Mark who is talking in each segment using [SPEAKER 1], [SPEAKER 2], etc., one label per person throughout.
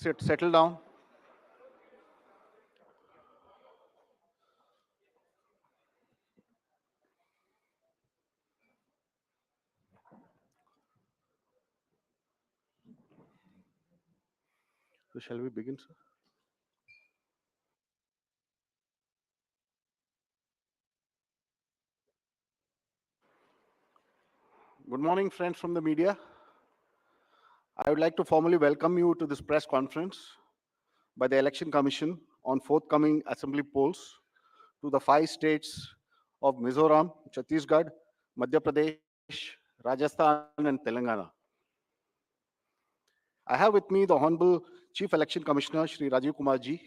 [SPEAKER 1] Settle down. So shall we begin, sir? Good morning, friends from the media. I would like to formally welcome you to this press conference by the Election Commission on forthcoming assembly polls to the 5 states of Mizoram, Chhattisgarh, Madhya Pradesh, Rajasthan, and Telangana. I have with me the Honorable Chief Election Commissioner Shri Rajiv Kumar ji,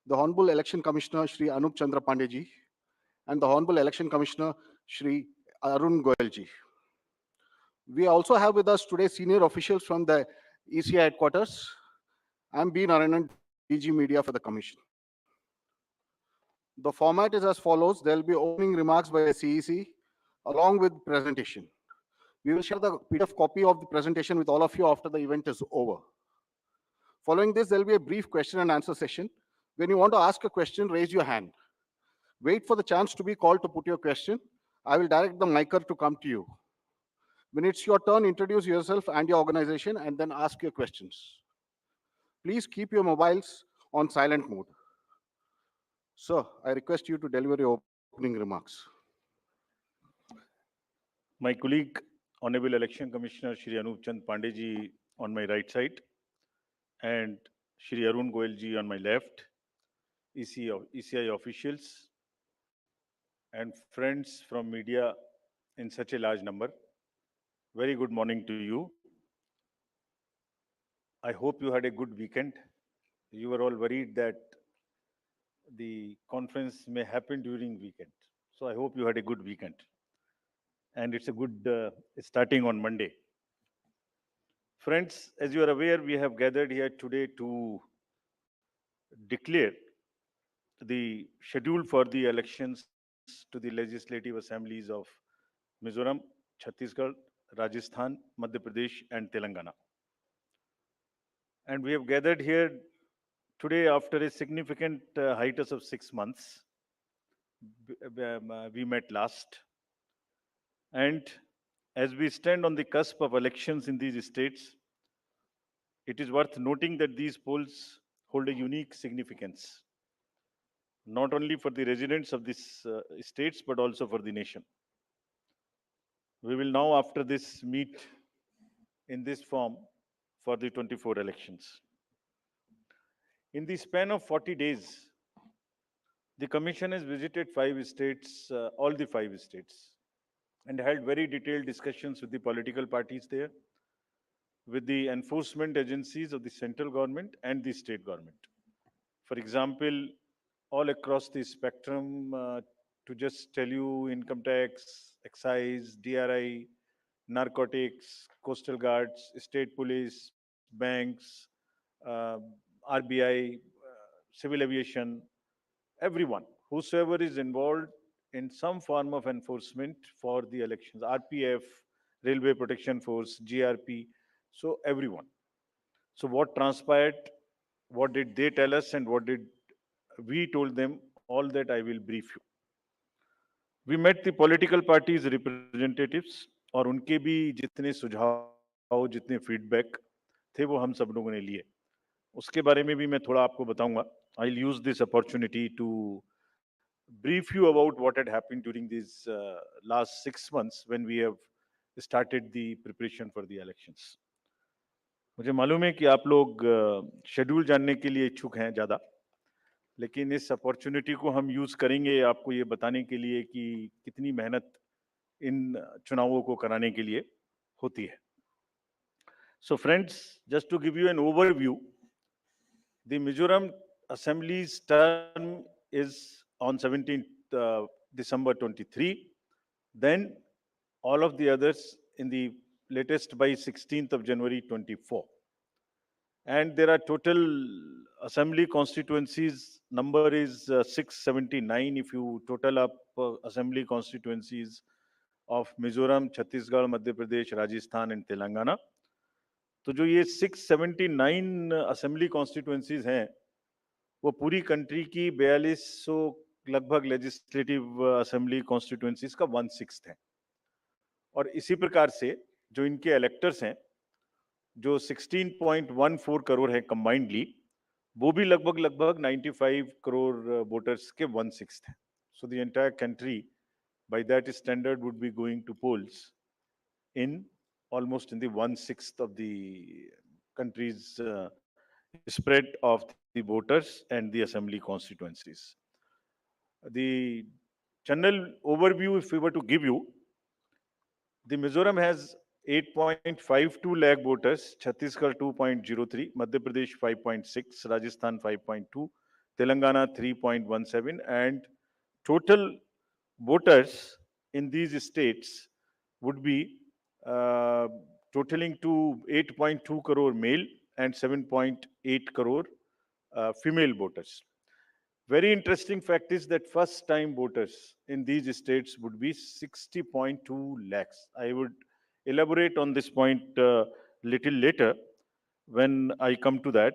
[SPEAKER 1] the Honorable Election Commissioner Shri Anup Chandra Pandey ji, and the Honorable Election Commissioner Shri Arun Goyal ji. We also have with us today senior officials from the ECI headquarters. I'm B. Narayanan, DG Media for the Commission. The format is as follows. There will be opening remarks by the CEC along with presentation. We will share the PDF copy of the presentation with all of you after the event is over. Following this, there will be a brief question and answer session. When you want to ask a question, raise your hand. Wait for the chance to be called to put your question. I will direct the micer to come to you. When it's your turn, introduce yourself and your organization and then ask your questions. Please keep your mobiles on silent mode. Sir, I request you to deliver your opening remarks.
[SPEAKER 2] My colleague, Honorable Election Commissioner Shri Anup Chand Pandey ji on my right side and Shri Arun Goyal ji on my left, ECI officials and friends from media in such a large number. Very good morning to you. I hope you had a good weekend. You were all worried that the conference may happen during weekend. So I hope you had a good weekend. And it's a good starting on Monday. Friends, as you are aware, we have gathered here today to declare the schedule for the elections to the legislative assemblies of Mizoram, Chhattisgarh, Rajasthan, Madhya Pradesh, and Telangana. And we have gathered here today after a significant hiatus of 6 months. We met last. And as we stand on the cusp of elections in these states, it is worth noting that these polls hold a unique significance, not only for the residents of these states, but also for the nation. We will now, after this, meet in this form for the 24 elections. In the span of 40 days, the Commission has visited 5 states, all the 5 states, and held very detailed discussions with the political parties there, with the enforcement agencies of the central government and the state government. For example, all across the spectrum, to just tell you, income tax, excise, DRI, narcotics, coastal guards, state police, banks, uh, RBI, civil aviation, everyone, whosoever is involved in some form of enforcement for the elections, RPF, Railway Protection Force, GRP, so everyone. So what transpired, what did they tell us, and what did we told them, all that I will brief you. We met the political parties representatives और उनके भी जितने सुझाव, जितने feedback थे वो हम सब लोगों ने लिए. उसके बारे में भी मैं थोड़ा आपको बताऊंगा. I'll use this opportunity to brief you about what had happened during these last 6 months when we have started the preparation for the elections. मुझे मालूम है कि आप लोग शेड्यूल जानने के लिए इच्छुक हैं ज़्यादा, लेकिन इस अपॉर्चुनिटी को हम यूज़ करेंगे आपको ये बताने के लिए कि कितनी मेहनत इन चुनावों को कराने के लिए होती है. So friends, just to give you an overview, the Mizoram Assembly's term is on 17th December 23. Then all of the others in the latest by 16th of January 24. And there are total assembly constituencies, number is 679 if you total up assembly constituencies of Mizoram, Chhattisgarh, Madhya Pradesh, Rajasthan and Telangana. तो जो ये 679 assembly constituencies हैं, वो पूरी country की 4200 लगभग legislative assembly constituencies का 1/6 है। और इसी प्रकार से जो इनके इलेक्टर्स हैं, जो 16.14 करोड़ है कंबाइंडली, वो भी लगभग लगभग 95 करोड़ वोटर्स के 1/6 है। So the entire country by that standard would be going to polls in almost in the 1/6 of the country's spread of the voters and the assembly constituencies. The general overview, if we were to give you, the Mizoram has 8.52 lakh voters, Chhattisgarh 2.03, Madhya Pradesh 5.6, Rajasthan 5.2, Telangana 3.17, and total voters in these states would be uh, totaling to 8.2 crore male and 7.8 crore female voters. Very interesting fact is that first time voters in these states would be 60.2 lakhs. I would elaborate on this point little later when I come to that.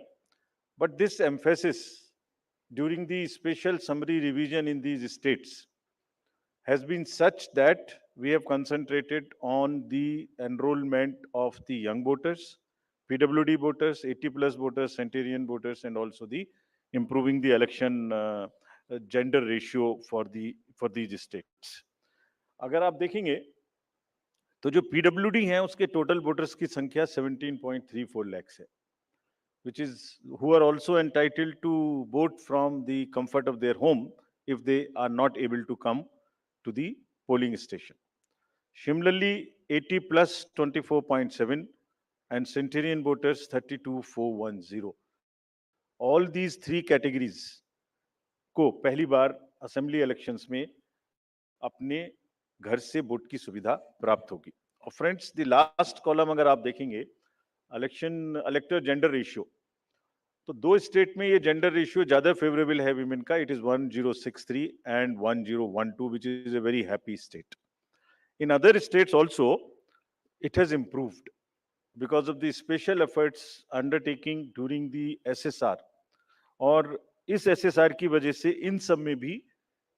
[SPEAKER 2] But this emphasis during the special summary revision in these states has been such that we have concentrated on the enrollment of the young voters, PWD voters, 80 plus voters, centenarian voters, and also the improving the election gender ratio for these states. अगर आप देखेंगे तो जो PWD हैं उसके total voters की संख्या 17.34 lakhs है, which is who are also entitled to vote from the comfort of their home if they are not able to come to the polling station. Similarly, 80 plus 24.7 and centenarian voters 32,410. All these three categories को पहली बार assembly elections में अपने घर से vote की सुविधा प्राप्त होगी। और फ्रेंड्स, द लास्ट कॉलम अगर आप देखेंगे, इलेक्टर जेंडर रेशियो, तो दो स्टेट में ये जेंडर रेशियो ज्यादा फेवरेबल है विमेन का, it is 1063 and 1012, which is a very happy state. In other states also, it has improved because of the special efforts undertaking during the SSR. और इस SSR की वजह से इन सब में भी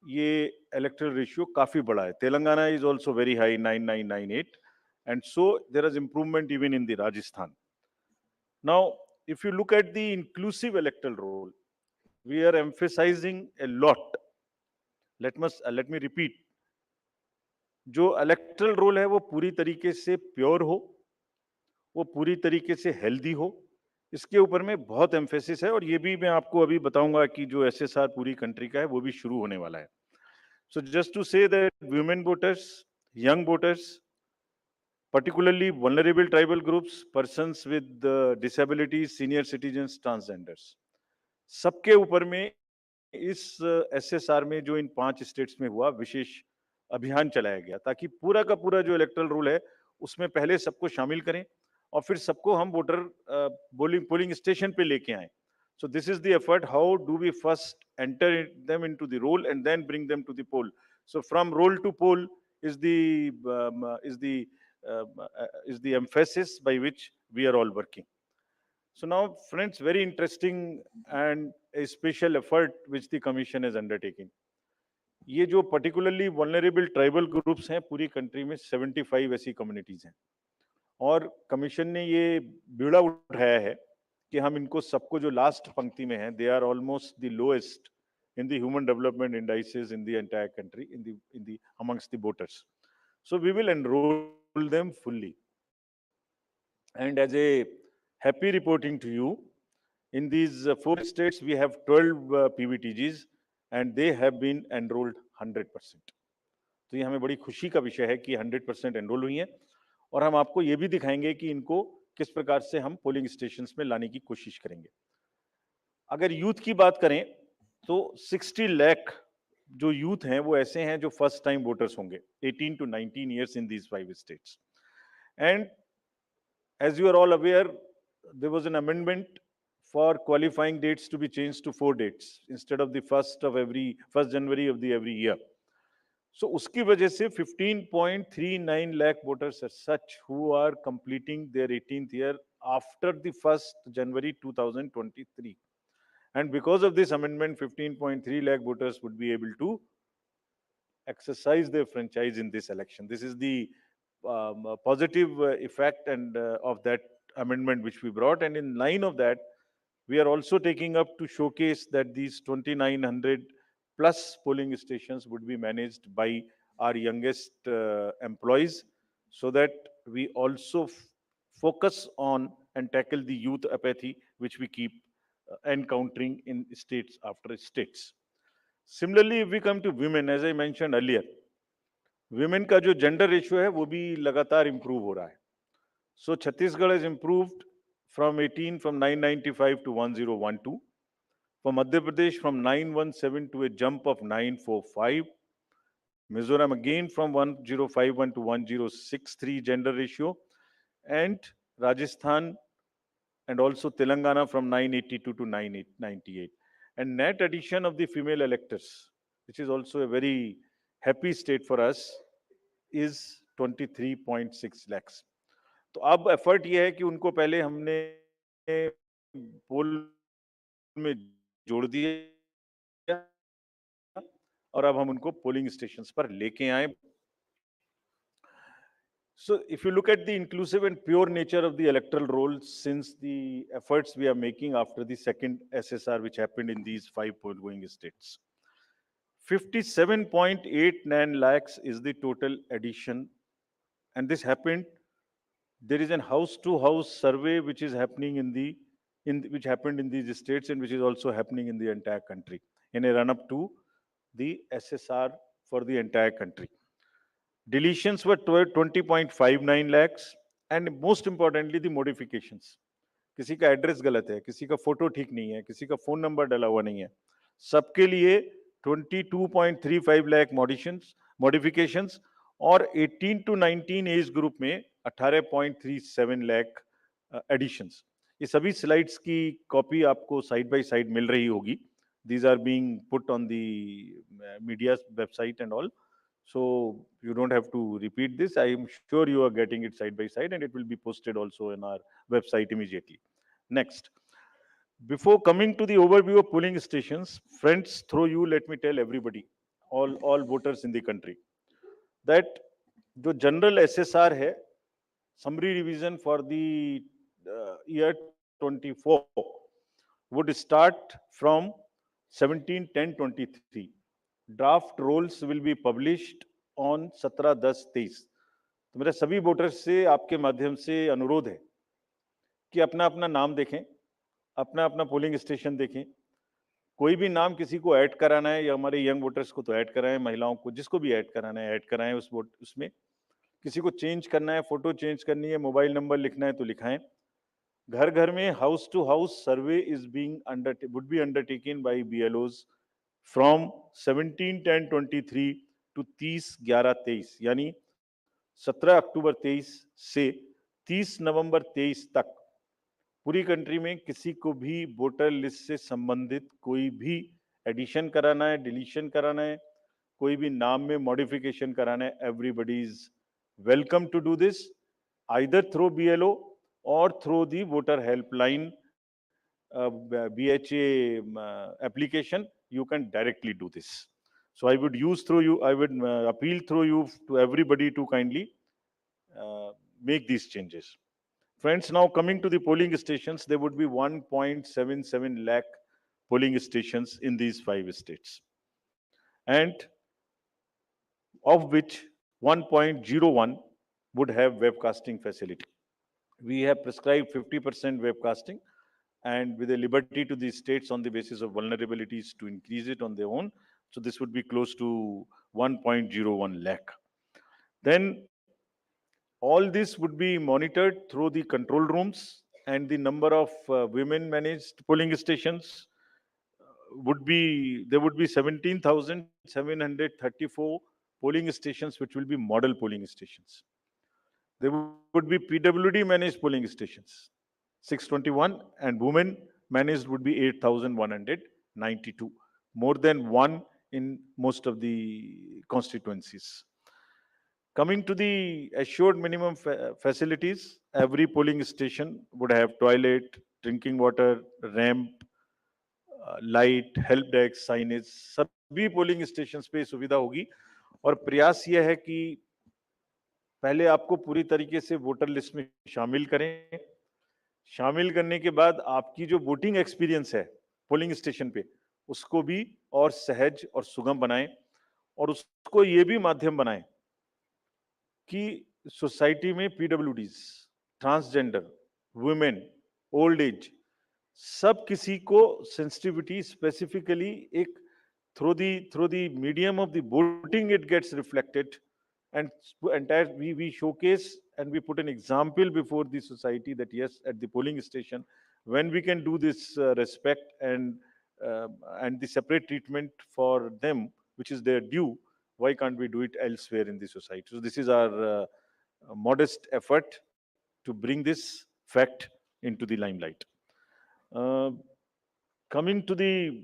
[SPEAKER 2] ये इलेक्टोरल रेशियो काफी बड़ा है. Telangana is also very high, 9998, and so there is improvement even in the Rajasthan. Now, if you look at the inclusive electoral roll, we are emphasizing a lot. Let me repeat. जो electoral role है वो पूरी तरीके से pure हो, वो पूरी तरीके से हेल्दी हो, इसके ऊपर में बहुत एम्फेसिस है. और ये भी मैं आपको अभी बताऊंगा कि जो एसएसआर पूरी कंट्री का है वो भी शुरू होने वाला है. So just to say that women voters, young voters, particularly vulnerable tribal groups, persons with disabilities, senior citizens, transgenders, सबके ऊपर में इस एसएसआर में जो इन 5 स्टेट्स में हुआ विशेष अभियान चलाया गया, ताकि पूरा का पूरा जो इलेक्टोरल रूल है उसमें पहले सबको शामिल करें और फिर सबको हम वोटर पोलिंग स्टेशन पे लेके आए. So this is the effort. How do we first enter them into the role and then bring them to the poll? So from role to poll is the emphasis by which we are all working. So now, friends, very interesting and a special effort which the commission is undertaking. ये जो particularly vulnerable tribal groups हैं पूरी country में 75 ऐसी communities हैं, और commission ने ये बीड़ा उठाया है कि हम इनको सबको जो लास्ट पंक्ति में है, they are almost the lowest in the human development indices in the entire country, in the amongst the voters. So we will enroll them fully. And as a happy reporting to you, in these 4 states we have 12 PVTGs and they have been enrolled 100%. तो ये हमें बड़ी खुशी का विषय है कि 100% enrol हुई हैं, और हम आपको ये भी दिखाएंगे कि इनको किस प्रकार से हम पोलिंग स्टेशंस में लाने की कोशिश करेंगे. अगर यूथ की बात करें तो 60 लाख जो यूथ हैं वो ऐसे हैं जो फर्स्ट टाइम वोटर्स होंगे, 18 to 19 years in these 5 states. And as you are all aware, there was an amendment for qualifying dates to be changed to 4 dates instead of the 1st January of the every year. So उसकी वजह से 15.39 lakh voters are such who are completing their 18th year after the 1st January 2023. And because of this amendment, 15.3 lakh voters would be able to exercise their franchise in this election. This is the positive effect and of that amendment which we brought. And in line of that, we are also taking up to showcase that these 2,900 plus polling stations would be managed by our youngest employees, so that we also focus on and tackle the youth apathy which we keep encountering in states after states. Similarly, if we come to women, as I mentioned earlier, women का जो gender ratio है वो भी लगातार improve हो रहा है. So Chhattisgarh has improved from 18 from 995 to 1012. For Madhya Pradesh from 917 to a jump of 945. Mizoram again from 1051 to 1063 gender ratio. And Rajasthan and also Telangana from 982 to 998. And net addition of the female electors, which is also a very happy state for us, is 23.6 lakhs. तो अब effort ये है कि उनको पहले हमने पोल में जोड़ दिया और अब हम उनको पोलिंग स्टेशंस पर लेके आए. So if you look at the inclusive and pure nature of the electoral roll, since the efforts we are making after the second SSR, which happened in these 5 poll-going states, 57.89 lakhs is the total addition. And this happened, there is an house-to-house survey which is happening which happened in these states and which is also happening in the entire country in a run-up to the SSR for the entire country. Deletions were 20.59 lakhs, and most importantly, the modifications. किसी का address गलत है, किसी का photo ठीक नहीं है, किसी का फोन नंबर डाला हुआ नहीं है, सबके लिए 22.35 लाख मॉडिफिकेशंस और 18 to 19 एज ग्रुप में 18.37 लाख एडिशंस. ये सभी स्लाइड्स की कॉपी आपको साइड बाय साइड मिल रही होगी. These are being put on the media's website and all. So you don't have to repeat this. I am sure you are getting it side by side, and it will be posted also in our website immediately. Next. Before coming to the overview of polling stations, friends, through you, let me tell everybody, all voters in the country, that the general SSR hai, summary revision for the year 24 would start from 17/10/23. Draft rolls will be published on 17/10/23. तो मेरा सभी voters से आपके माध्यम से अनुरोध है कि अपना अपना नाम देखें, अपना अपना पोलिंग स्टेशन देखें. कोई भी नाम किसी को ऐड कराना है या हमारे यंग वोटर्स को तो ऐड कराएं, महिलाओं को जिसको भी ऐड कराना है ऐड कराएं उसमें. किसी को चेंज करना है, फोटो चेंज करनी है, मोबाइल नंबर लिखना है तो लिखाएं. घर घर में house to house survey would be undertaken by BLOs from 17/10/23 to 30/11/23, यानी 17 अक्टूबर 23 से 30 नवंबर 23 तक पूरी कंट्री में किसी को भी वोटर लिस्ट से संबंधित कोई भी एडिशन कराना है, डिलीशन कराना है, कोई भी नाम में मॉडिफिकेशन कराना है, everybody is welcome to do this either through BLO or through the voter helpline BHA application. You can directly do this. So I would appeal through you to everybody to kindly make these changes. Friends, now coming to the polling stations, there would be 1.77 lakh polling stations in these 5 states, and of which 1.01 would have webcasting facility. We have prescribed 50% webcasting, and with a liberty to the states on the basis of vulnerabilities to increase it on their own. So this would be close to 1.01 lakh. Then all this would be monitored through the control rooms, and the number of women managed polling stations there would be 17,734 polling stations, which will be model polling stations. There would be PWD managed polling stations, 621, and women managed would be 8,192, more than one in most of the constituencies. Coming to the assured minimum facilities, every polling station would have toilet, drinking water, ramp, light, help desk, signage, सभी polling station पे सुविधा होगी। और प्रयास यह है कि पहले आपको पूरी तरीके से वोटर लिस्ट में शामिल करें। शामिल करने के बाद आपकी जो वोटिंग एक्सपीरियंस है पोलिंग स्टेशन पे, उसको भी और सहज और सुगम बनाएं, और उसको ये भी माध्यम बनाएं कि सोसाइटी में पीडब्ल्यूडीज, ट्रांसजेंडर, वुमेन, ओल्ड एज, सब किसी को सेंसिटिविटी स्पेसिफिकली एक through the medium of the voting it gets reflected, and entire we showcase and we put an example before the society that yes, at the polling station when we can do this respect uh, and the separate treatment for them which is their due, why can't we do it elsewhere in the society? So this is our modest effort to bring this fact into the limelight. uh, Coming to the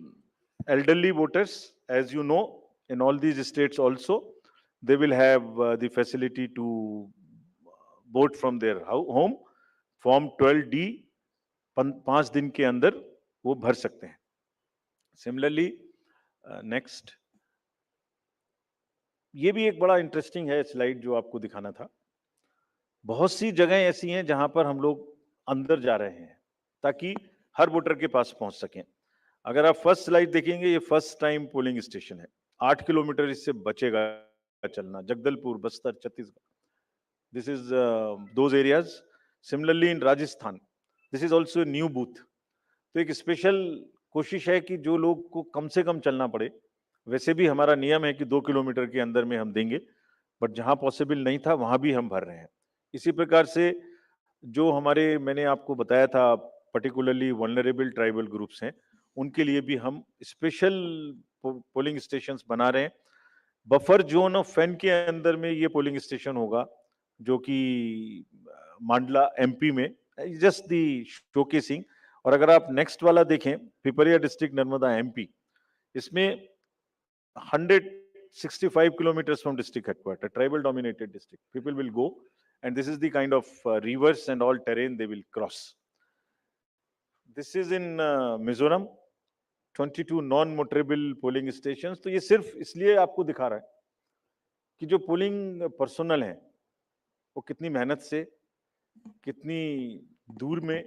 [SPEAKER 2] elderly voters, as you know, in all these states also, they will have the facility to vote from their home. Form 12D 5 दिन के अंदर वो भर सकते हैं। Similarly next, ये भी एक बड़ा इंटरेस्टिंग है स्लाइड जो आपको दिखाना था। बहुत सी जगह ऐसी हैं जहां पर हम लोग अंदर जा रहे हैं ताकि हर वोटर के पास पहुंच सकें। अगर आप फर्स्ट स्लाइड देखेंगे, ये फर्स्ट टाइम पोलिंग स्टेशन है। 8 किलोमीटर इससे बचेगा चलना, Jagdalpur, Bastar, Chhattisgarh. This is those areas. Similarly in Rajasthan, this is also new booth. तो एक स्पेशल कोशिश है कि जो लोग को कम से कम चलना पड़े, वैसे भी हमारा नियम है कि 2 किलोमीटर के अंदर में हम देंगे, बट जहां पॉसिबल नहीं था वहां भी हम भर रहे हैं। इसी प्रकार से जो हमारे, मैंने आपको बताया था, पर्टिकुलरली वल्नरेबल ट्राइबल ग्रुप्स हैं, उनके लिए भी हम स्पेशल पोलिंग स्टेशंस बना रहे हैं। बफर जोन ऑफ फैन के अंदर में ये पोलिंग स्टेशन होगा, जो कि मांडला एमपी में, जस्ट दी शोकेसिंग। और अगर आप नेक्स्ट वाला देखें, पिपरिया डिस्ट्रिक्ट, नर्मदा एमपी, इसमें 165 kilometers from district headquarters, tribal dominated district. People will go, and this is the kind of rivers and all terrain they will cross. This is in Mizoram, 22 non motorable polling station. तो ये सिर्फ इसलिए आपको दिखा रहा है कि जो पोलिंग पर्सनल है वो कितनी मेहनत से, कितनी दूर में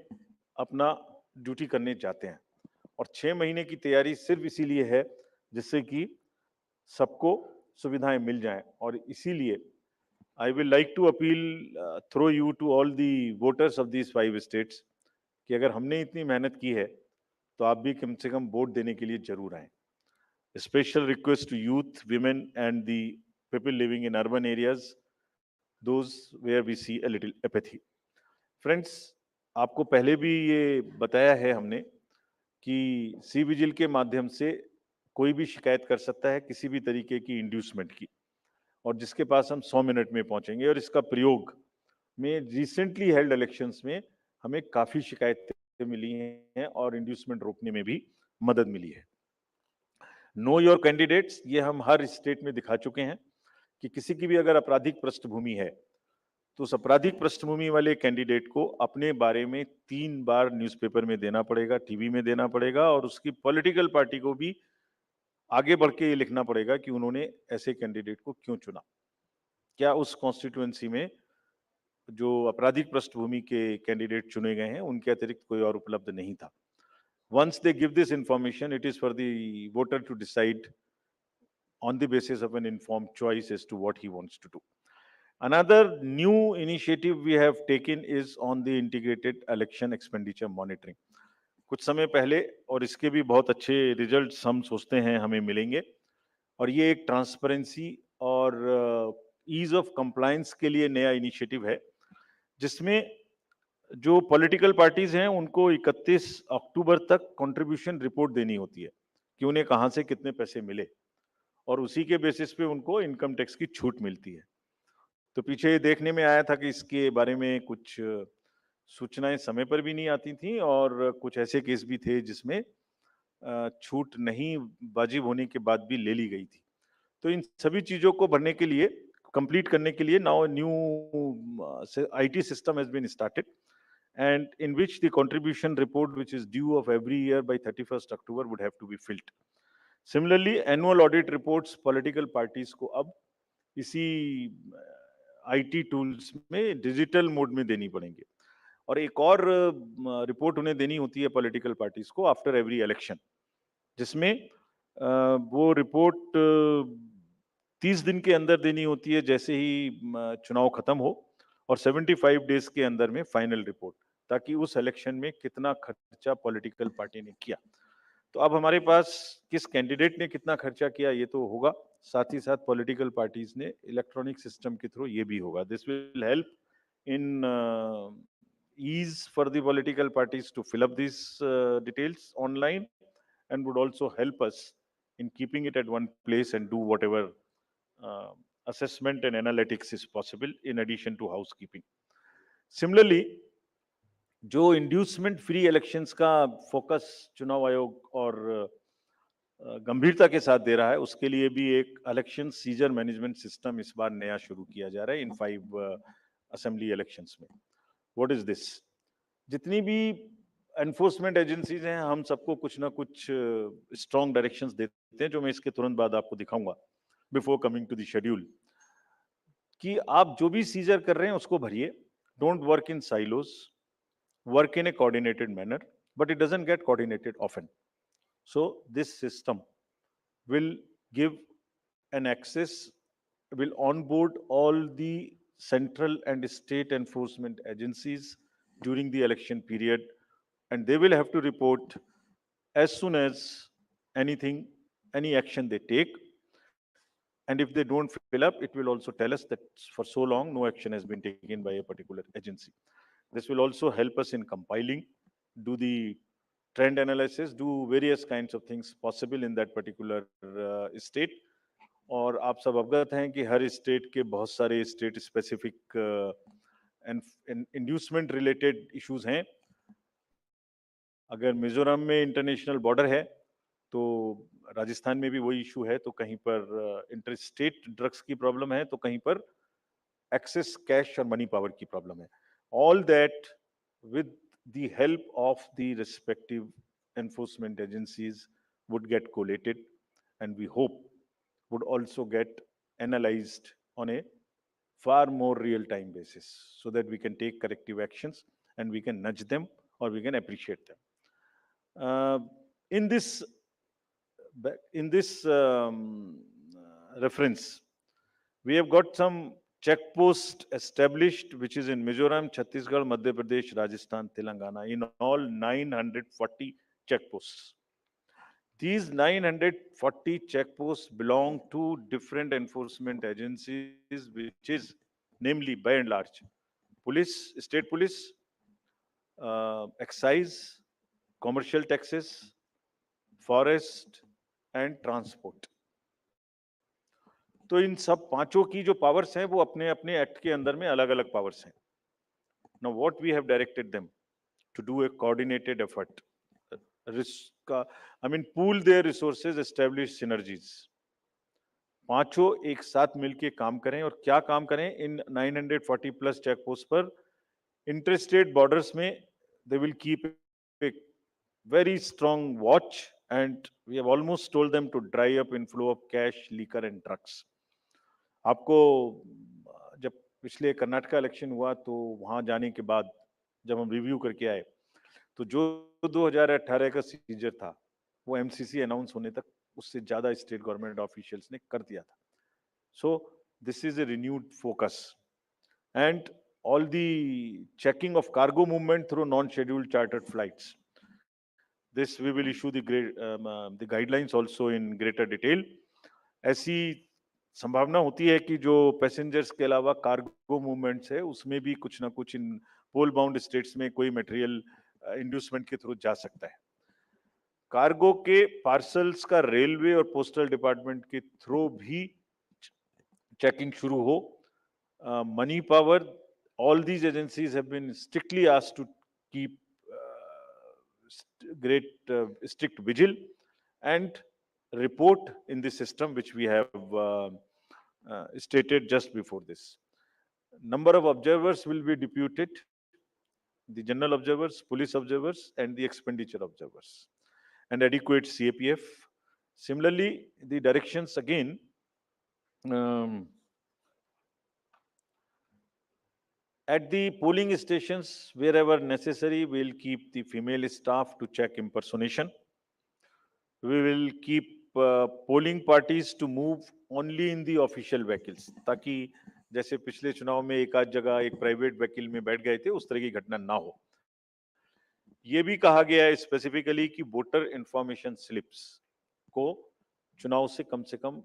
[SPEAKER 2] अपना ड्यूटी करने जाते हैं। और 6 महीने की तैयारी सिर्फ इसीलिए है जिससे कि सबको सुविधाएं मिल जाएं। और इसीलिए I will like to appeal through you to all the voters of these 5 states कि अगर हमने इतनी मेहनत की है तो आप भी कम से कम वोट देने के लिए जरूर आए। Special request to youth, women and the people living in urban areas, those where we see a little apathy. Friends, आपको पहले भी ये बताया है हमने कि सी विजिल के माध्यम से कोई भी शिकायत कर सकता है किसी भी तरीके की इंड्यूसमेंट की, और जिसके पास हम 100 मिनट में पहुंचेंगे। और इसका प्रयोग में रिसेंटली हेल्ड इलेक्शंस में हमें काफी शिकायतें मिली हैं और इंड्यूसमेंट रोकने में भी मदद मिली है। नो योर कैंडिडेट्स, ये हम हर स्टेट में दिखा चुके हैं कि किसी की भी अगर आपराधिक पृष्ठभूमि है तो उस आपराधिक पृष्ठभूमि वाले कैंडिडेट को अपने बारे में 3 बार न्यूज़पेपर में देना पड़ेगा, टीवी में देना पड़ेगा, और उसकी पॉलिटिकल पार्टी को भी आगे बढ़ के ये लिखना पड़ेगा कि उन्होंने ऐसे कैंडिडेट को क्यों चुना, क्या उस कॉन्स्टिट्यूएंसी में जो आपराधिक पृष्ठभूमि के कैंडिडेट चुने गए हैं उनके अतिरिक्त कोई और उपलब्ध नहीं था। Once they give this information, it is for the voter to decide on the basis of an informed choice as to what he wants to do. Another new initiative we have taken is on the integrated election expenditure monitoring. कुछ समय पहले, और इसके भी बहुत अच्छे results हम सोचते हैं हमें मिलेंगे, और ये एक ट्रांसपेरेंसी और ईज ऑफ कंप्लायंस के लिए नया इनिशिएटिव है, जिसमें जो पॉलिटिकल पार्टीज हैं उनको 31 अक्टूबर तक कंट्रीब्यूशन रिपोर्ट देनी होती है कि उन्हें कहां से कितने पैसे मिले, और उसी के बेसिस पे उनको इनकम टैक्स की छूट मिलती है। तो पीछे ये देखने में आया था कि इसके बारे में कुछ सूचनाएं समय पर भी नहीं आती थी, और कुछ ऐसे केस भी थे जिसमें छूट नहीं वाजिब होने के बाद भी ले ली गई थी। तो इन सभी चीजों को भरने के लिए complete करने के लिए now a new IT system has been started, and in which the contribution report, which is due of every year by 31st October, would have to be filled. Similarly, annual audit reports political parties को अब इसी IT tools में digital mode में देनी पड़ेंगे, और एक और रिपोर्ट उन्हें देनी होती है पॉलिटिकल पार्टीज को आफ्टर एवरी इलेक्शन, जिसमें वो रिपोर्ट 30 दिन के अंदर देनी होती है जैसे ही चुनाव खत्म हो, और 75 डेज के अंदर में फाइनल रिपोर्ट, ताकि उस इलेक्शन में कितना खर्चा पॉलिटिकल पार्टी ने किया। तो अब हमारे पास किस कैंडिडेट ने कितना खर्चा किया ये तो होगा, साथ ही साथ पॉलिटिकल पार्टीज ने इलेक्ट्रॉनिक सिस्टम के थ्रू ये भी होगा। This will help in ease for the political parties to fill up these details online, and would also help us in keeping it at one place and do whatever uh, assessment and analytics is possible in addition to housekeeping. Similarly, जो inducement free elections का focus चुनाव आयोग और गंभीरता के साथ दे रहा है, उसके लिए भी एक इलेक्शन सीजर मैनेजमेंट सिस्टम इस बार नया शुरू किया जा रहा है इन 5 असेंबली इलेक्शंस में। What is this? जितनी भी एनफोर्समेंट एजेंसीज हैं, हम सबको कुछ ना कुछ स्ट्रॉन्ग डायरेक्शंस देते हैं, जो मैं इसके तुरंत बाद आपको दिखाऊंगा before coming to the schedule, कि आप जो भी सीजर कर रहे हैं उसको भरिए, don't work in silos, work in a coordinated manner, but it doesn't get coordinated often. So this system will give an access, will onboard all the central and state enforcement agencies during the election period, and they will have to report as soon as anything, any action they take. And if they don't fill up, it will also tell us that for so long no action has been taken by a particular agency. This will also help us in compiling, do the trend analysis, do various kinds of things possible in that particular state. और आप सब अवगत हैं कि हर state के बहुत सारे state specific inducement related issues हैं। अगर मिजोरम में इंटरनेशनल बॉर्डर है तो राजस्थान में भी वही इशू है, तो कहीं पर इंटर स्टेट ड्रग्स की प्रॉब्लम है, तो कहीं पर एक्सेस कैश और मनी पावर की प्रॉब्लम है। All that with the help of the respective enforcement agencies would get collated, and we hope would also get analyzed on a far more real-time basis, so that we can take corrective actions and we can nudge them or we can appreciate them. In this reference, we have got some checkpost established, which is in Mizoram, Chhattisgarh, Madhya Pradesh, Rajasthan, Telangana, in all 940 checkposts. These 940 checkposts belong to different enforcement agencies, which is namely, by and large, police, state police, excise, commercial taxes, forest, and transport. तो इन सब पांचों की जो powers हैं वो अपने अपने act के अंदर में अलग अलग पावर्स हैं। Now what we have directed them to do a coordinated effort, I mean pool their resources, establish synergies. पांचों एक साथ मिलके काम करें, और क्या काम करें? इन 940 प्लस चेक पोस्ट पर इंटरस्टेट बॉर्डर्स में they will keep a very strong watch, and we have almost told them to dry up inflow of cash, liquor and drugs. आपको जब पिछले कर्नाटका इलेक्शन हुआ तो वहां जाने के बाद जब हम रिव्यू करके आए, तो जो 2018 का सीजर था वो एमसीसी अनाउंस होने तक उससे ज्यादा स्टेट गवर्नमेंट ऑफिशियल्स ने कर दिया था। सो this is a renewed focus, and all the checking of cargo movement through non-scheduled chartered flights. This we will issue the guidelines also in greater detail. ऐसी संभावना होती है कि जो पैसेंजर्स के अलावा कार्गो मूवमेंट्स है उसमें भी कुछ ना कुछ इन पोल बाउंड स्टेट्स में कोई मटेरियल इंड्यूसमेंट के थ्रू जा सकता है। कार्गो के पार्सल्स का रेलवे और पोस्टल डिपार्टमेंट के थ्रू भी चेकिंग शुरू हो। Money power, all these agencies have been strictly asked to keep strict vigil and report in the system which we have stated just before this. Number of observers will be deputed, the general observers, police observers, and the expenditure observers, and adequate CAPF. Similarly, the directions again, um, at the polling stations, wherever necessary, we'll keep the female staff to check impersonation. We will keep polling parties to move only in the official vehicles, ताकि जैसे पिछले चुनाव में एक आध जगह एक private vehicle में बैठ गए थे, उस तरह की घटना ना हो. ये भी कहा गया है स्पेसिफिकली कि वोटर इंफॉर्मेशन स्लिप्स को चुनाव से कम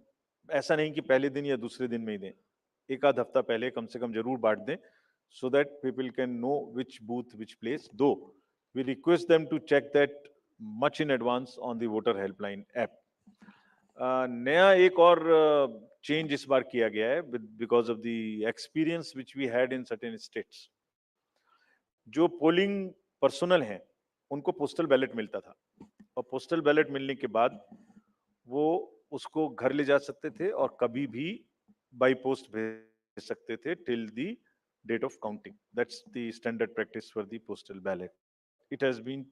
[SPEAKER 2] ऐसा नहीं कि पहले दिन या दूसरे दिन में ही दें, एक आध हफ्ता पहले कम से कम जरूर बांट दें, so that people can know which booth, which place. Though we request them to check that much in advance on the voter helpline app. नया एक और चेंज इस बार किया गया है because of the experience which we had in certain states. जो polling personal हैं उनको पोस्टल बैलेट मिलता था, और पोस्टल बैलेट मिलने के बाद वो उसको घर ले जा सकते थे और कभी भी बाई पोस्ट भेज सकते थे till the date of counting. That's the standard practice for the postal ballot. It has been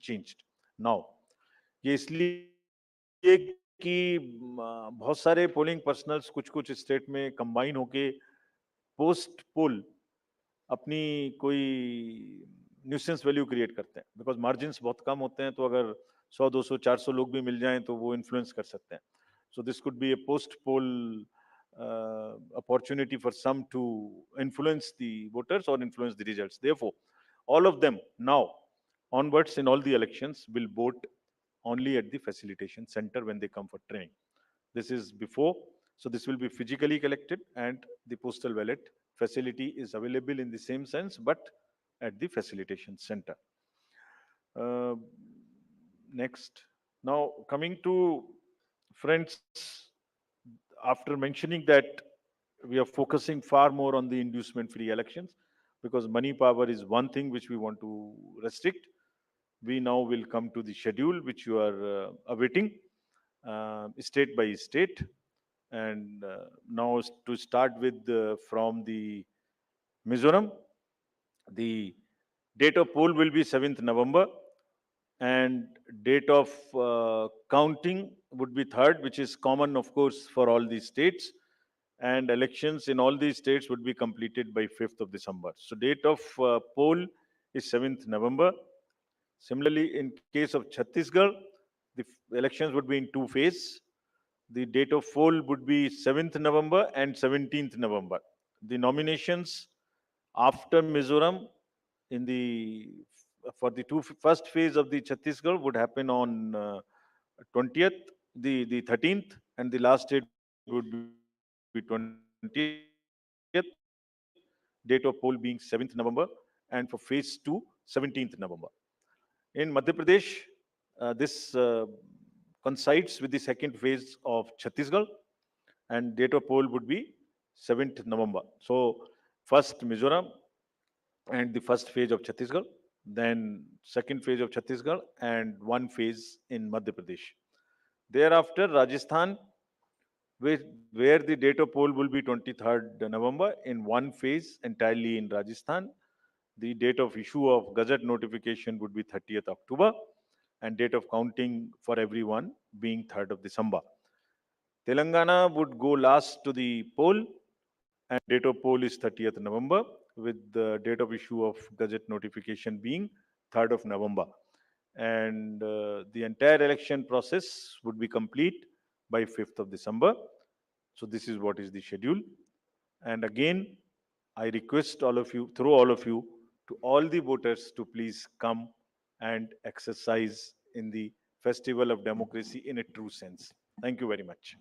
[SPEAKER 2] changed now. ये इसलिए कि बहुत सारे पोलिंग पर्सनल्स कुछ स्टेट में कंबाइन होके पोस्ट पोल अपनी कोई न्यूसेंस वैल्यू क्रिएट करते हैं, बिकॉज मार्जिन्स बहुत कम होते हैं, तो अगर 100 200 400 लोग भी मिल जाएं तो वो इन्फ्लुएंस कर सकते हैं. So this could be A post pole opportunity for some to influence the voters or influence the results. Therefore, all of them now onwards in all the elections will vote only at the facilitation center when they come for training. This is before, so this will be physically collected, and the postal ballot facility is available in the same sense, but at the facilitation center. Uh, Next, now coming to friends, after mentioning that we are focusing far more on the inducement free elections because money power is one thing which we want to restrict, we now will come to the schedule which you are awaiting state by state. And now to start with from the Mizoram, the date of poll will be 7th November, and date of counting would be 3rd, which is common, of course, for all these states. And elections in all these states would be completed by 5th of December. So date of poll is 7th November. Similarly, in case of Chhattisgarh, the elections would be in two phases. The date of poll would be 7th November and 17th November. The nominations after Mizoram in the for the first phase of the Chhattisgarh would happen on 20th, the 13th, and the last date would be 20th. Date of poll being 7th November, and for phase 2, 17th November. In Madhya Pradesh, this coincides with the second phase of Chhattisgarh, and date of poll would be 7th November. So, first Mizoram and the first phase of Chhattisgarh, then second phase of Chhattisgarh, and one phase in Madhya Pradesh. Thereafter, Rajasthan, where the date of poll will be 23rd November in one phase entirely in Rajasthan. The date of issue of Gazette notification would be 30th October, and date of counting for everyone being 3rd of December. Telangana would go last to the poll, and date of poll is 30th November, with the date of issue of Gazette notification being 3rd of November. And the entire election process would be complete by 5th of December. So this is what is the schedule. And again, I request all of you, through all of you, to all the voters to please come and exercise in the festival of democracy in a true sense. Thank you very much.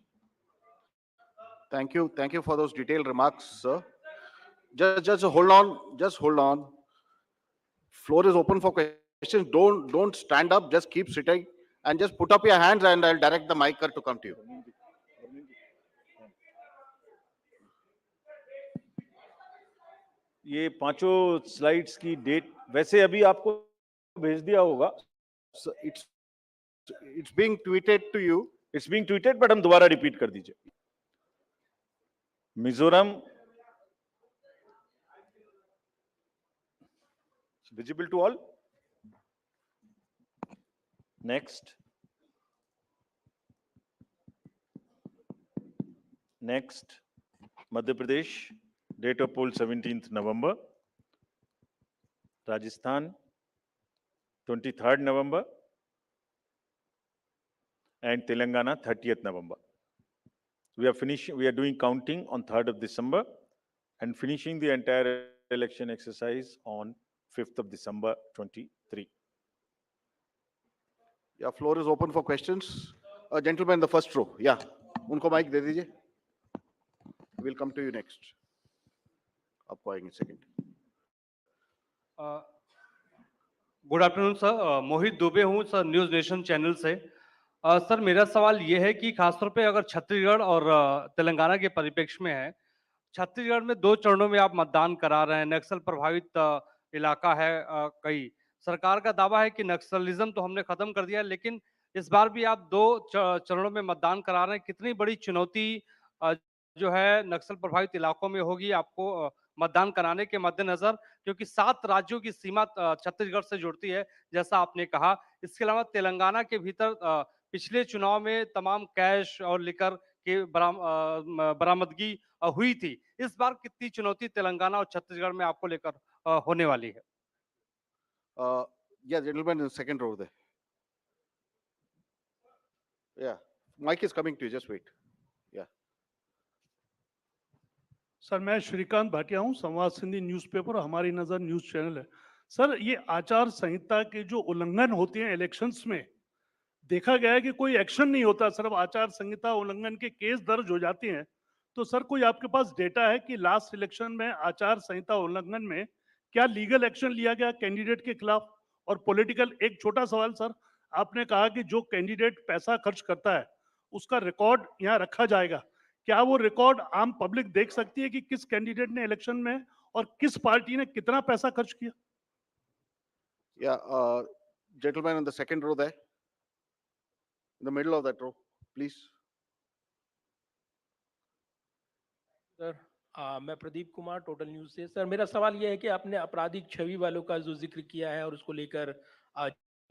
[SPEAKER 1] Thank you. Thank you for those detailed remarks, sir. Just hold on. Just hold on. Floor is open for questions. Don't stand up. Just keep sitting and just put up your hands, and I'll direct the mic to come to you.
[SPEAKER 2] ये पांचों slides की date वैसे अभी आपको भेज दिया होगा.
[SPEAKER 1] So it's being tweeted to you.
[SPEAKER 2] It's being tweeted, but हम दोबारा रिपीट कर दीजिए. Mizoram, visible to all. Next. Next, Madhya Pradesh, date of poll 17th November. Rajasthan, 23rd November. And Telangana, 30th November. We are doing counting on 3rd of December and finishing the entire election exercise on 5th of December 23.
[SPEAKER 1] Yeah, floor is open for questions. Gentleman in the first row. Yeah. उनको mic दे दीजिए. We'll come to you next. आपको आएंगे second.
[SPEAKER 3] Good afternoon sir, मोहित दुबे हूँ sir, news nation channel से। Sir मेरा सवाल ये है कि खासतौर पे अगर छत्तीसगढ़ और तेलंगाना के परिप्रेक्ष्य में है, छत्तीसगढ़ में 2 चरणों में आप मतदान करा रहे हैं, नक्सल प्रभावित इलाका है कई। सरकार का दावा है कि नक्सलिज्म तो हमने खत्म कर दिया है, लेकिन इस बार भी आप 2 चरणों में मतदान करा रहे हैं। कितनी बड़ी चुनौती जो है नक्सल प्रभावित इलाकों में होगी आपको मतदान कराने के मद्देनजर, क्योंकि 7 राज्यों की सीमा छत्तीसगढ़ से जुड़ती है, जैसा आपने कहा। इसके अलावा तेलंगाना के भीतर पिछले चुनाव में तमाम कैश और लिकर की बरामदगी हुई थी। इस बार कितनी चुनौती तेलंगाना और छत्तीसगढ़ में आपको लेकर होने वाली है?
[SPEAKER 1] Yeah, gentleman in the second row there. Yeah, mic is coming to you. Just wait. Yeah.
[SPEAKER 4] Sir मैं श्रीकांत भाटिया हूं, संवाद सिंधी न्यूज़पेपर, हमारी नज़र न्यूज़ चैनल है। सर ये आचार संहिता के जो उल्लंघन होते हैं इलेक्शंस में, देखा गया है कि कोई एक्शन नहीं होता, सिर्फ आचार संहिता उल्लंघन के केस दर्ज हो जाते हैं। तो सर कोई आपके पास डेटा है कि लास्ट इलेक्शन में आचार संहिता उल्लंघन में क्या लीगल एक्शन लिया गया कैंडिडेट के खिलाफ? और पॉलिटिकल, एक छोटा सवाल सर, आपने कहा कि जो कैंडिडेट पैसा खर्च करता है उसका रिकॉर्ड यहाँ रखा जाएगा, क्या वो रिकॉर्ड आम पब्लिक देख सकती है कि किस कैंडिडेट ने इलेक्शन में और किस पार्टी ने कितना पैसा खर्च किया?
[SPEAKER 1] Yeah, gentleman in the second row there. In the middle of that row, please.
[SPEAKER 5] Sir मैं प्रदीप कुमार, टोटल न्यूज़ से। सर मेरा सवाल यह है कि आपने आपराधिक छवि वालों का जो जिक्र किया है और उसको लेकर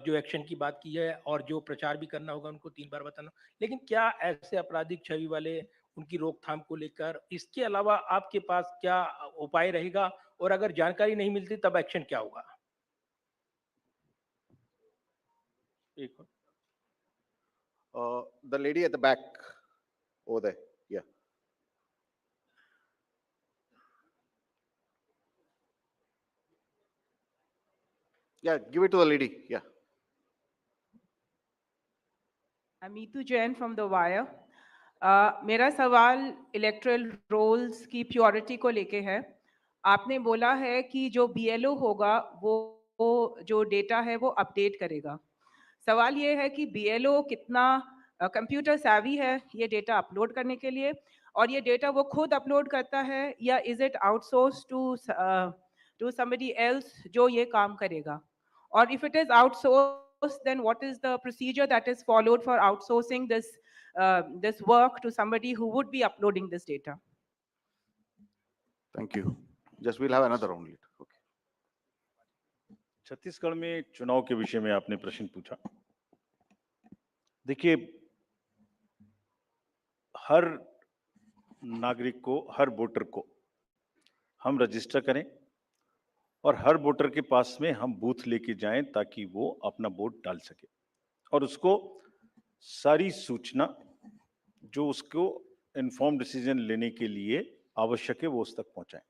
[SPEAKER 5] जो एक्शन की बात की है और जो प्रचार भी करना होगा उनको 3 बार बताना, लेकिन क्या ऐसे आपराधिक छवि वाले, उनकी रोकथाम को लेकर इसके अलावा आपके पास क्या उपाय रहेगा, और अगर जानकारी नहीं मिलती तब एक्शन क्या होगा? एक
[SPEAKER 1] The lady at the back over there. Yeah. Yeah, give it to the lady. Yeah.
[SPEAKER 6] Amitu Jain from The Wire. मेरा सवाल इलेक्ट्रल रोल्स की प्योरिटी को लेके है। आपने बोला है कि जो बीएलओ होगा वो जो डेटा है वो अपडेट करेगा। सवाल ये है कि बीएलओ कितना कंप्यूटर savvy है ये डेटा अपलोड करने के लिए, और ये डेटा वो खुद अपलोड करता है या is it outsource to somebody else जो ये काम करेगा? और if it is outsourced, then what is the procedure that is followed for outsourcing this work to somebody who would be uploading this data?
[SPEAKER 1] Thank you. Just we'll have another round later. Okay.
[SPEAKER 2] Chhattisgarh में चुनाव के विषय में आपने प्रश्न पूछा। देखिए, हर नागरिक को, हर वोटर को हम रजिस्टर करें और हर वोटर के पास में हम बूथ लेके जाएं ताकि वो अपना वोट डाल सके और उसको सारी सूचना जो उसको इन्फॉर्म डिसीजन लेने के लिए आवश्यक है वो उस तक पहुंचाएं।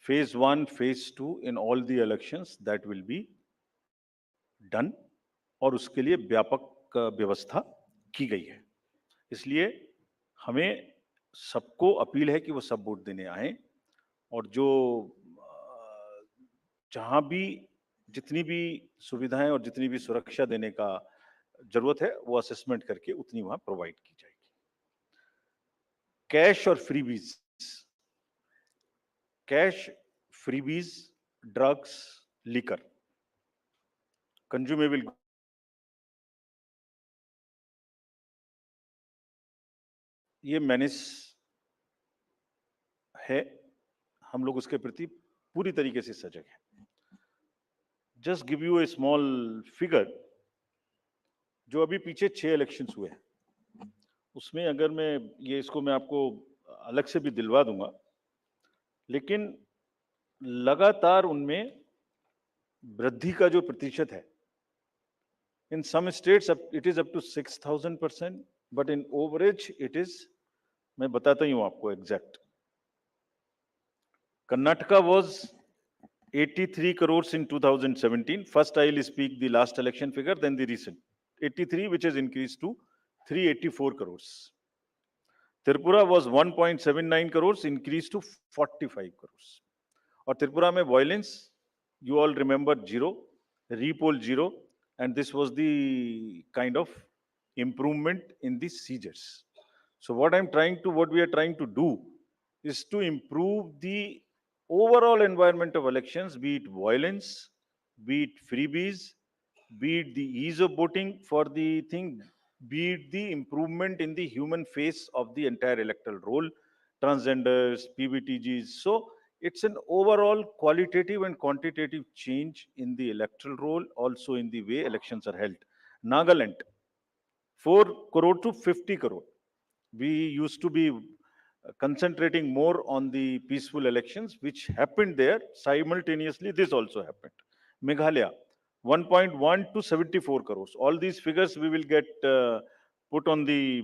[SPEAKER 2] Phase 1, Phase 2 in all the elections that will be done, और उसके लिए व्यापक व्यवस्था की गई है। इसलिए हमें सबको अपील है कि वो सब वोट देने आए और जो जहां भी जितनी भी सुविधाएं और जितनी भी सुरक्षा देने का जरूरत है वो असेसमेंट करके उतनी वहां प्रोवाइड की जाएगी। कैश और freebies, cash, freebies, drugs, liquor, consumable, ये मेनेस है, हम लोग उसके प्रति पूरी तरीके से सजग हैं। Just give U A small figure, जो अभी पीछे 6 इलेक्शंस हुए हैं, उसमें अगर मैं आपको अलग से भी दिलवा दूंगा, लेकिन लगातार उनमें वृद्धि का जो प्रतिशत है, in some states it is up to 6000%, but in average it is, मैं बताता ही हूं आपको exact. Karnataka was 83 crores in 2017. First, I will speak the last election figure, then the recent. 83, which has increased to 384 crores. Tripura was 1.79 crores, increased to 45 crores. और त्रिपुरा में violence, you all remember, 0, repoll 0, and this was the kind of improvement in the seizures. So what we are trying to do is to improve the overall environment of elections, be it violence, be it freebies, be it the ease of voting for the thing, be it the improvement in the human face of the entire electoral roll, transgenders, PBTGs. So it's an overall qualitative and quantitative change in the electoral roll, also in the way elections are held. Nagaland, 4 crore to 50 crore. We used to be concentrating more on the peaceful elections, which happened there. Simultaneously, this also happened. Meghalaya, 1.1 to 74 crores. All these figures we will get put on the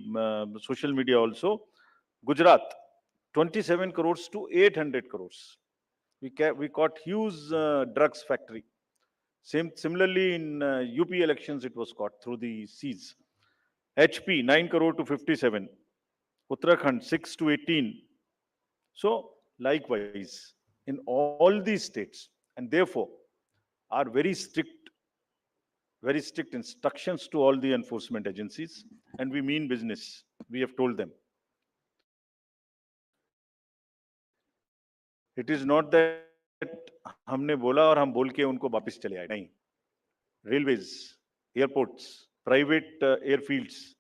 [SPEAKER 2] social media also. Gujarat, 27 crores to 800 crores. We caught huge drugs factory. Similarly, in UP elections, it was caught through the seas. HP, 9 crore to 57. Uttarakhand, 6 to 18. So, likewise, in all these states, and therefore, are very strict instructions to all the enforcement agencies, and we mean business. We have told them. It is not that हमने बोला और हम बोल के उनको वापस चले आए, नहीं. Railways, airports, private airfields,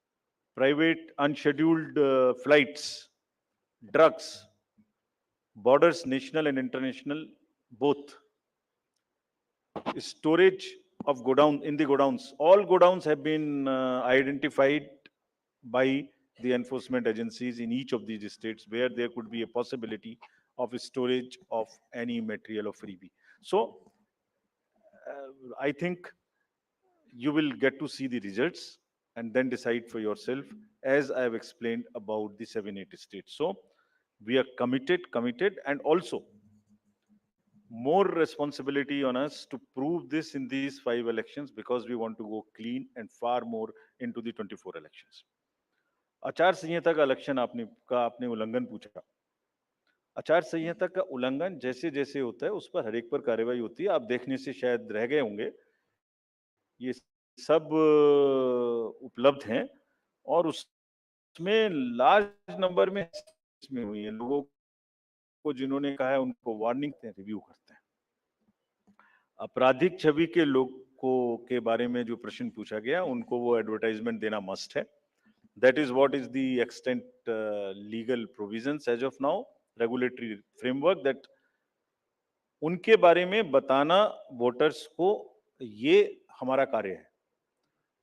[SPEAKER 2] private unscheduled flights, drugs, borders, national and international, both. Storage of in the godowns. All godowns have been identified by the enforcement agencies in each of these states where there could be a possibility of storage of any material of freebie. So, I think you will get to see the results and then decide for yourself, as I have explained about the 7-8 states. So, we are committed, and also more responsibility on us to prove this in these 5 elections, because we want to go clean and far more into the 24 elections. आचार संहिता का election आपने उल्लंघन पूछा. आचार संहिता का उल्लंघन जैसे जैसे होता है उस पर हर एक पर कार्रवाई होती है. आप देखने से शायद रह गए होंगे, ये सब उपलब्ध हैं और उसमें लार्ज नंबर में हुई है. लोगों को जिन्होंने कहा है उनको वार्निंग रिव्यू करते हैं. आपराधिक छवि के लोगों के बारे में जो प्रश्न पूछा गया, उनको वो एडवर्टाइजमेंट देना मस्ट है. That is what is the extent legal provisions as of now, regulatory framework, that उनके बारे में बताना वोटर्स को, ये हमारा कार्य है.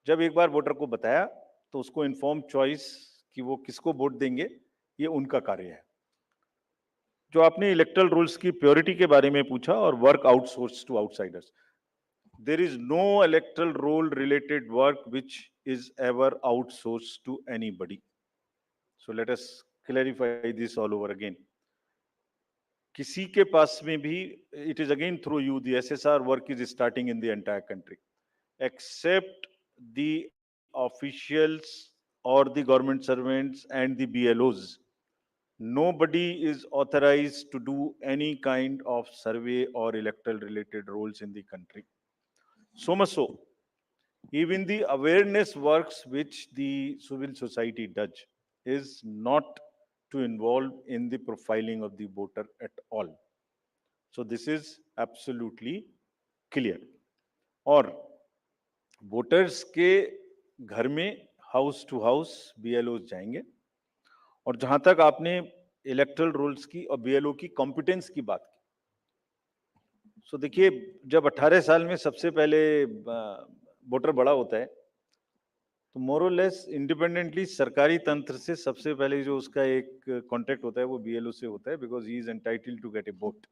[SPEAKER 2] जब एक बार वोटर को बताया तो उसको इन्फॉर्म चॉइस कि वो किसको वोट देंगे, ये उनका कार्य है. जो आपने इलेक्टरल रूल्स की प्योरिटी के बारे में पूछा और work outsource to outsiders, there is no electoral roll related work which is ever outsourced to anybody. So let us clarify this all over again. किसी के पास में भी, it is again through you, the SSR work is starting in the entire country, except the officials or the government servants and the BLOs. Nobody is authorized to do any kind of survey or electoral related roles in the country. So much so, even the awareness works which the civil society does is not to involve in the profiling of the voter at all. So this is absolutely clear. और voters के घर में house to house BLOs जाएंगे. और जहां तक आपने electoral roles की और बीएलओ की कॉम्पिटेंस की बात की। सो देखिए, जब 18 साल में सबसे पहले वोटर बड़ा होता है, तो मोर और लेस इंडिपेंडेंटली सरकारी तंत्र से सबसे पहले जो उसका एक कॉन्टेक्ट होता है वो बीएलओ से होता है, because he is entitled to get a vote.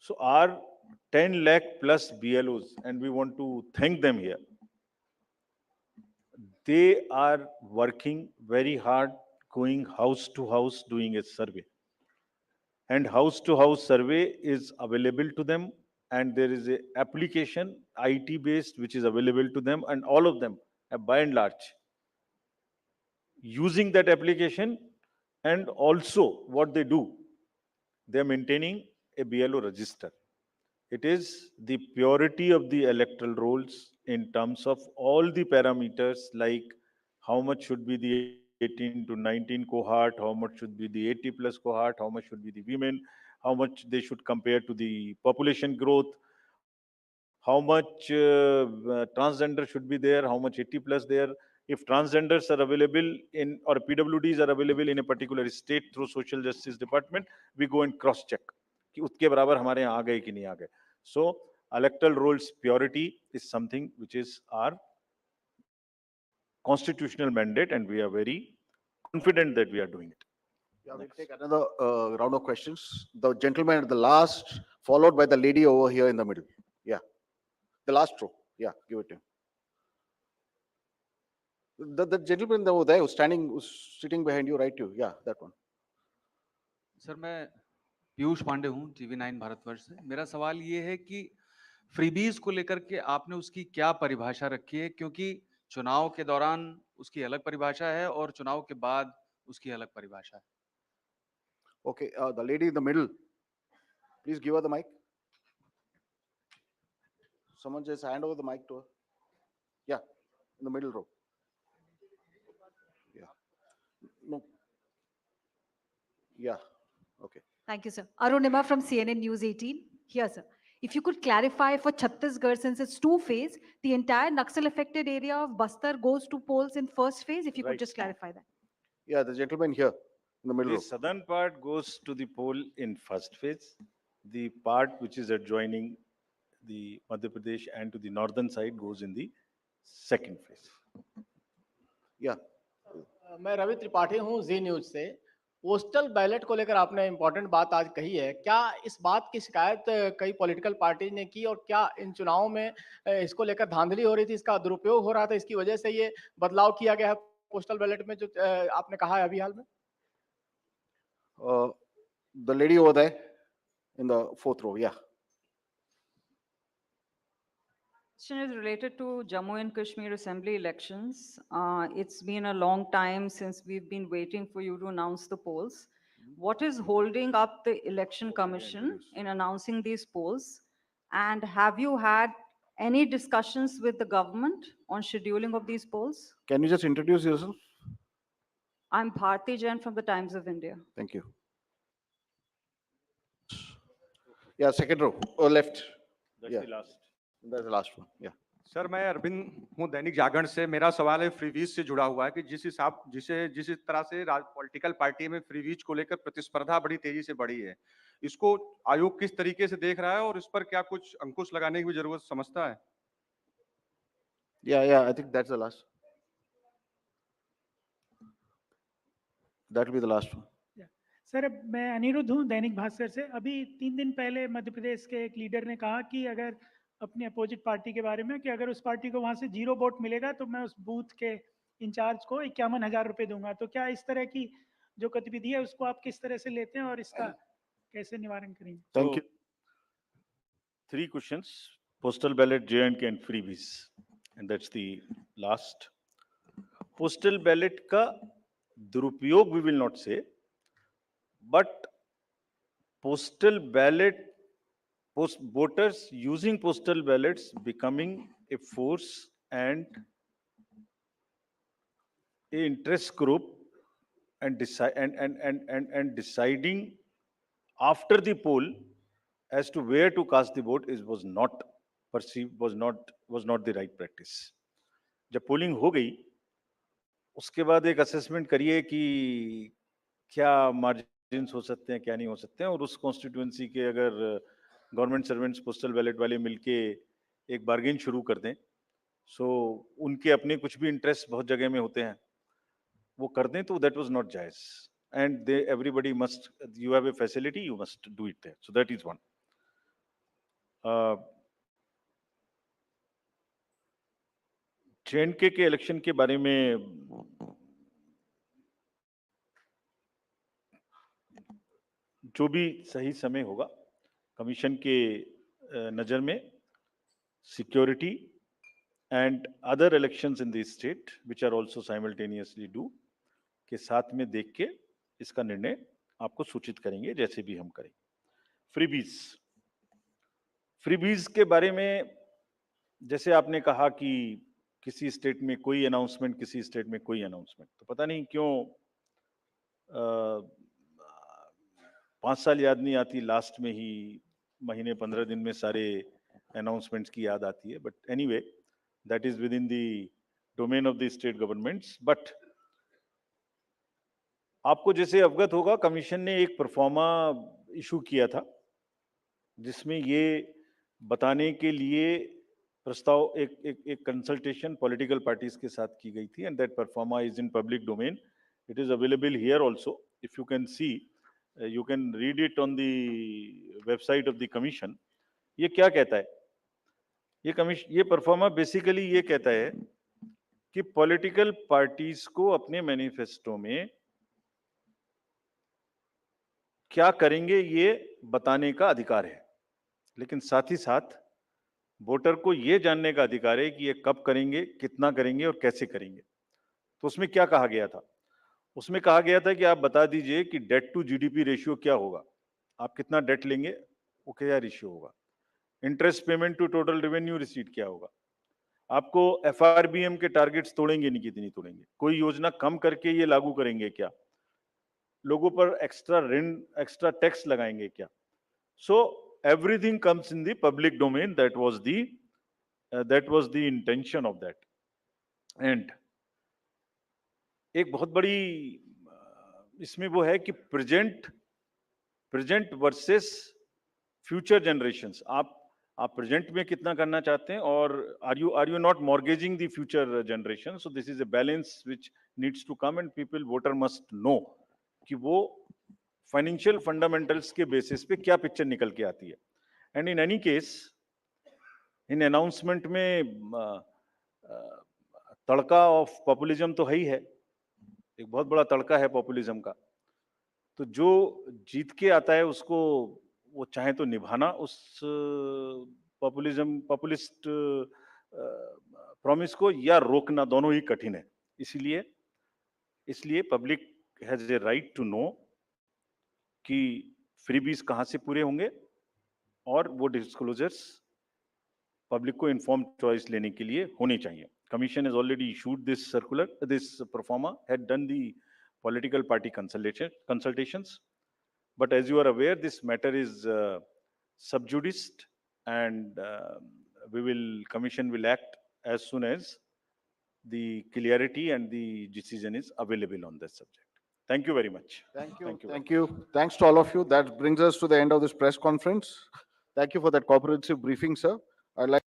[SPEAKER 2] So our 10 lakh plus BLOs, and we want to thank them here. They are working very hard, going house to house, doing a survey. And house to house survey is available to them, and there is a application, IT based, which is available to them, and all of them, by and large, using that application. And also what they do, they are maintaining a BLO register. It is the purity of the electoral rolls in terms of all the parameters, like how much should be the 18 to 19 cohort, how much should be the 80 plus cohort, how much should be the women, how much they should compare to the population growth, how much transgender should be there, how much 80 plus there. If transgenders are available in, or PWDs are available in a particular state through social justice department, we go and cross check कि उसके बराबर हमारे यहाँ आ गए कि नहीं आ गए. So electoral rolls purity is something which is our constitutional mandate, and we are very confident that we are doing it.
[SPEAKER 1] Yeah, we'll take another round of questions. The gentleman at the last, followed by the lady over here in the middle. Yeah, the last row. Yeah, give it to him. The gentleman over there who's sitting behind you, right? You, yeah, that one.
[SPEAKER 7] Sir, मैं पीयूष पांडे हूँ, TV9 Bharatvarsh से. मेरा सवाल ये है कि freebies को लेकर के आपने उसकी क्या परिभाषा रखी है, क्योंकि चुनाव के दौरान उसकी अलग परिभाषा है और चुनाव के बाद उसकी अलग परिभाषा है.
[SPEAKER 1] Okay, the lady in the middle. Please give her the mic. Someone just hand over the mic to her. Yeah, in the middle row. Yeah. No. Yeah. Okay.
[SPEAKER 8] Thank you, sir. Arunima from CNN News 18. Here, sir. If you could clarify for Chhattisgarh, since it's two-phase, the entire Naxal-affected area of Bastar goes to polls in first phase. If you could
[SPEAKER 2] Right.
[SPEAKER 8] just clarify that.
[SPEAKER 1] Yeah, the gentleman here in the middle
[SPEAKER 2] The
[SPEAKER 1] row.
[SPEAKER 2] southern part goes to the poll in first phase. The part which is adjoining the Madhya Pradesh and to the northern side goes in the second phase.
[SPEAKER 1] Yeah.
[SPEAKER 9] मैं रवि त्रिपाठी हूँ जी news से. Postal ballot को लेकर आपने important बात आज कही है. क्या इस बात की शिकायत कई पॉलिटिकल पार्टी ने की, और क्या इन चुनावों में इसको लेकर धांधली हो रही थी, इसका दुरुपयोग हो रहा था, इसकी वजह से ये बदलाव किया गया है पोस्टल बैलेट में, जो आपने कहा है अभी हाल में?
[SPEAKER 1] The lady over there in the fourth row. Yeah.
[SPEAKER 10] Question is related to Jammu and Kashmir Assembly elections. It's been a long time since we've been waiting for you to announce the polls. What is holding up the Election Commission in announcing these polls? And have you had any discussions with the government on scheduling of these polls?
[SPEAKER 1] Can you just introduce yourself?
[SPEAKER 10] I'm Bharti Jain from the Times of India.
[SPEAKER 1] Thank you. Yeah, second row or left.
[SPEAKER 2] That's
[SPEAKER 1] Yeah.
[SPEAKER 2] the last.
[SPEAKER 1] That's the last one. Yeah.
[SPEAKER 11] Sir, मैं अरविंद हूँ दैनिक जागरण से. मेरा सवाल है freebies से जुड़ा हुआ है कि जिस तरह से पॉलिटिकल पार्टी में फ्रीवीज को लेकर प्रतिस्पर्धा बड़ी तेजी से बढ़ी है, इसको आयोग किस तरीके से देख रहा है और इस पर क्या कुछ अंकुश लगाने की भी जरूरत समझता है?
[SPEAKER 1] Yeah, I think that's the last. That will be the last one.
[SPEAKER 12] Sir, मैं अनिरुद्ध हूँ दैनिक भास्कर से. अभी 3 दिन पहले मध्य प्रदेश के एक लीडर ने कहा कि अगर अपने अपोजिट पार्टी के बारे में कि अगर उस पार्टी को वहां से 0 वोट मिलेगा तो मैं उस बूथ के इंचार्ज को 51,000 रुपए दूंगा. तो क्या इस तरह की जो गतिविधि है उसको आप किस तरह से लेते हैं और इसका कैसे निवारण करेंगे?
[SPEAKER 1] Thank you.
[SPEAKER 2] 3 questions: postal ballot, J&K, and freebies, and that's the last. Postal ballot का दुरुपयोग we will not say, but postal ballot, voters using postal ballots becoming a force and a interest group and deciding after the poll as to where to cast the vote was not perceived, was not the right practice. जब polling हो गई उसके बाद एक assessment करिए कि क्या margins हो सकते हैं, क्या नहीं हो सकते हैं, और उस कॉन्स्टिट्यूएंसी के अगर गवर्नमेंट सर्वेंट्स पोस्टल बैलेट वाले मिलके एक बार्गेन शुरू कर दें, सो उनके अपने कुछ भी इंटरेस्ट बहुत जगह में होते हैं, वो कर दें, तो दैट वाज नॉट जायज, and they everybody must, you have a facility, you must do it there, so that is one. JNK के इलेक्शन के बारे में जो भी सही समय होगा, कमीशन के नज़र में security and other elections in the state which are also simultaneously डू के साथ में देख के इसका निर्णय आपको सूचित करेंगे, जैसे भी हम करें. फ्रीबीज के बारे में जैसे आपने कहा कि किसी स्टेट में कोई अनाउंसमेंट, किसी स्टेट में कोई अनाउंसमेंट, तो पता नहीं क्यों 5 साल याद नहीं आती, लास्ट में ही महीने 15 दिन में सारे अनाउंसमेंट्स की याद आती है. But anyway, that is with in the domain of the state governments. But आपको जैसे अवगत होगा, कमीशन ने एक परफॉर्मा इशू किया था, जिसमें ये बताने के लिए प्रस्ताव एक कंसल्टेशन पॉलिटिकल पार्टीज के साथ की गई थी, and that pro forma is in public domain. It is available here also, if you can see, you can read it on the website of the commission. ये क्या कहता है? ये परफॉर्मा बेसिकली ये कहता है कि पॉलिटिकल पार्टीज को अपने मैनिफेस्टो में क्या करेंगे ये बताने का अधिकार है, लेकिन साथ ही साथ वोटर को ये जानने का अधिकार है कि ये कब करेंगे, कितना करेंगे और कैसे करेंगे. तो उसमें क्या कहा गया था? उसमें कहा गया था कि आप बता दीजिए कि डेट टू जीडीपी रेशियो क्या होगा, आप कितना डेट लेंगे, वो क्या रेशियो होगा, interest payment to total revenue receipt क्या होगा, आपको एफआरबीएम के टारगेट्स तोड़ेंगे नहीं, कितनी तोड़ेंगे, कोई योजना कम करके ये लागू करेंगे क्या, लोगों पर एक्स्ट्रा ऋण, एक्स्ट्रा टैक्स लगाएंगे क्या. So everything comes in the public domain. That was the intention of that. And एक बहुत बड़ी इसमें वो है कि प्रेजेंट वर्सेस फ्यूचर जनरेशंस. आप प्रेजेंट में कितना करना चाहते हैं, और are you not mortgaging the future generation. So this is a balance which needs to come, and people, voter must know कि वो फाइनेंशियल फंडामेंटल्स के बेसिस पे क्या पिक्चर निकल के आती है. And in any case, in announcement में तड़का ऑफ पॉपुलिज्म तो है ही है, एक बहुत बड़ा तड़का है पॉपुलिज्म का. तो जो जीत के आता है उसको वो चाहे तो निभाना उस पॉपुलिस्ट प्रॉमिस को, या रोकना, दोनों ही कठिन है. इसलिए public has a right to know कि फ्रीबीज कहां से पूरे होंगे, और वो डिस्क्लोजर्स पब्लिक को इन्फॉर्म चॉइस लेने के लिए होने चाहिए. Commission has already issued this circular, this proforma, had done the political party consultations. But as you are aware, this matter is sub judice, and Commission will act as soon as the clarity and the decision is available on this subject. Thank you very much.
[SPEAKER 1] Thank you. Thanks to all of you. That brings us to the end of this press conference. Thank you for that comprehensive briefing, sir. I'd like